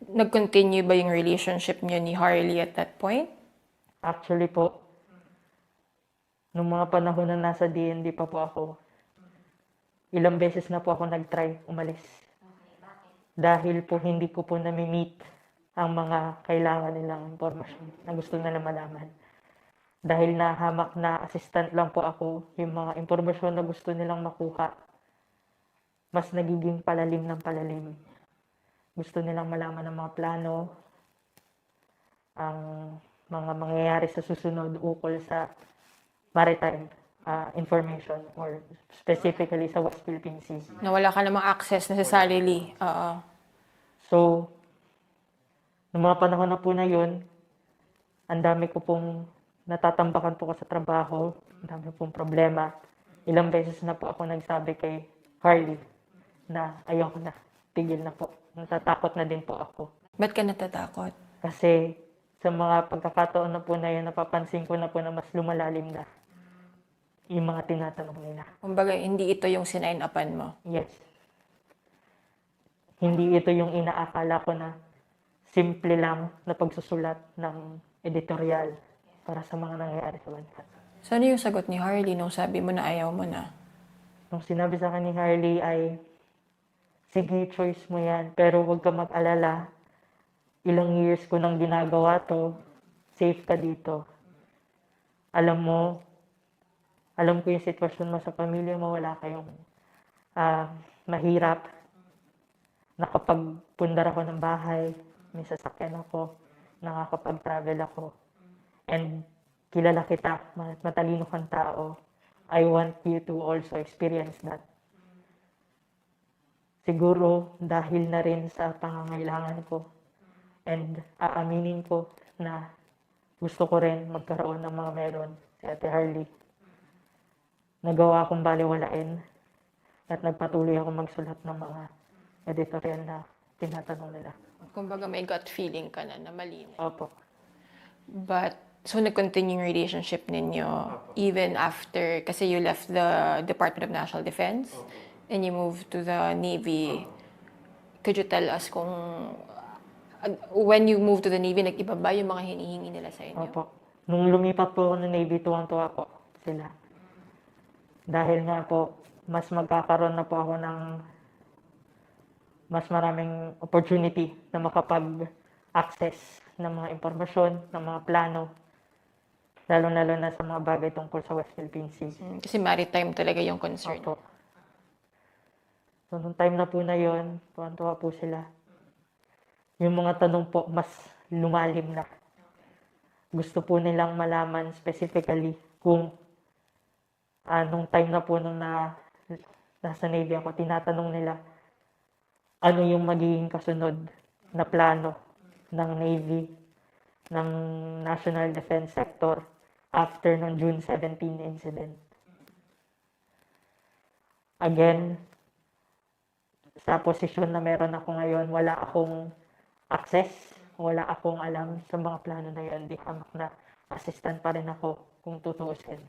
nag-continue ba yung relationship niyo ni Harley at that point? Actually po, nung mga panahon na nasa DND pa po ako, ilang beses na po ako nag-try umalis. Dahil po hindi ko po nami-meet ang mga kailangan nilang impormasyon na gusto nila malaman. Dahil nahamak na assistant lang po ako, yung mga impormasyon na gusto nilang makuha, mas nagiging palalim ng palalim. Gusto nilang malaman ng mga plano, ang mga mangyayari sa susunod ukol sa maritime information or specifically sa West Philippine Sea. Na wala ka namang access necessarily. Oo. So, noong mga panahon na po na yun, ang dami ko pong natatambakan po ko sa trabaho, ang dami pong problema. Ilang beses na po ako nagsabi kay Harley na ayoko na, tigil na po. Natatakot na din po ako. Ba't ka natatakot? Kasi sa mga pagkakataon na po na yun, napapansin ko na po na mas lumalalim na yung mga tinatanong nila. Kumbaga, hindi ito yung sinign-upan mo. Yes. Hindi ito yung inaakala ko na simple lang na pagsusulat ng editorial para sa mga nangyayari sa bansa. So, ano yung sagot ni Harley nung sabi mo na ayaw mo na? Nung sinabi sa akin ni Harley ay, sige, choice mo yan, pero huwag ka mag-alala. Ilang years ko nang ginagawa to, safe ka dito. Alam ko yung sitwasyon mo sa pamilya mo, wala kayong mahirap. Nakapagpundar ako ng bahay, may sasakyan ako, nakakapag-travel ako. And kilala kita, matalino kang tao. I want you to also experience that. Siguro dahil na rin sa pangangailangan ko and aaminin ko na gusto ko rin magkaroon ng mga meron si Ate Harley. Nagawa akong baliwalain at nagpatuloy ako magsulat ng mga editorial na tinatanong nila. Kumbaga, may gut feeling ka na mali na. Opo. But, so nag-continue yung relationship ninyo even after, kasi you left the Department of National Defense and you moved to the Navy. Could you tell us kung when you moved to the Navy, nag-iba ba yung mga hinihingi nila sa inyo? Opo. Nung lumipat po ako ng Navy, tuwang-tuwa po sila. Dahil nga po, mas magkakaroon na po ako ng mas maraming opportunity na makapag-access ng mga impormasyon, ng mga plano, lalo-lalo na sa mga bagay tungkol sa West Philippine Sea. Kasi maritime talaga yung concern. Opo. So, nung time na po na yun, tuwan-tuwa po sila. Yung mga tanong po, mas lumalim na. Gusto po nilang malaman specifically kung nung time na po nung nasa Navy ako, tinatanong nila ano yung magiging kasunod na plano ng Navy, ng National Defense Sector after ng June 17 incident. Again, sa posisyon na meron ako ngayon, wala akong access, wala akong alam sa mga plano na yun. Di hamak na assistant pa rin ako kung tutuusin.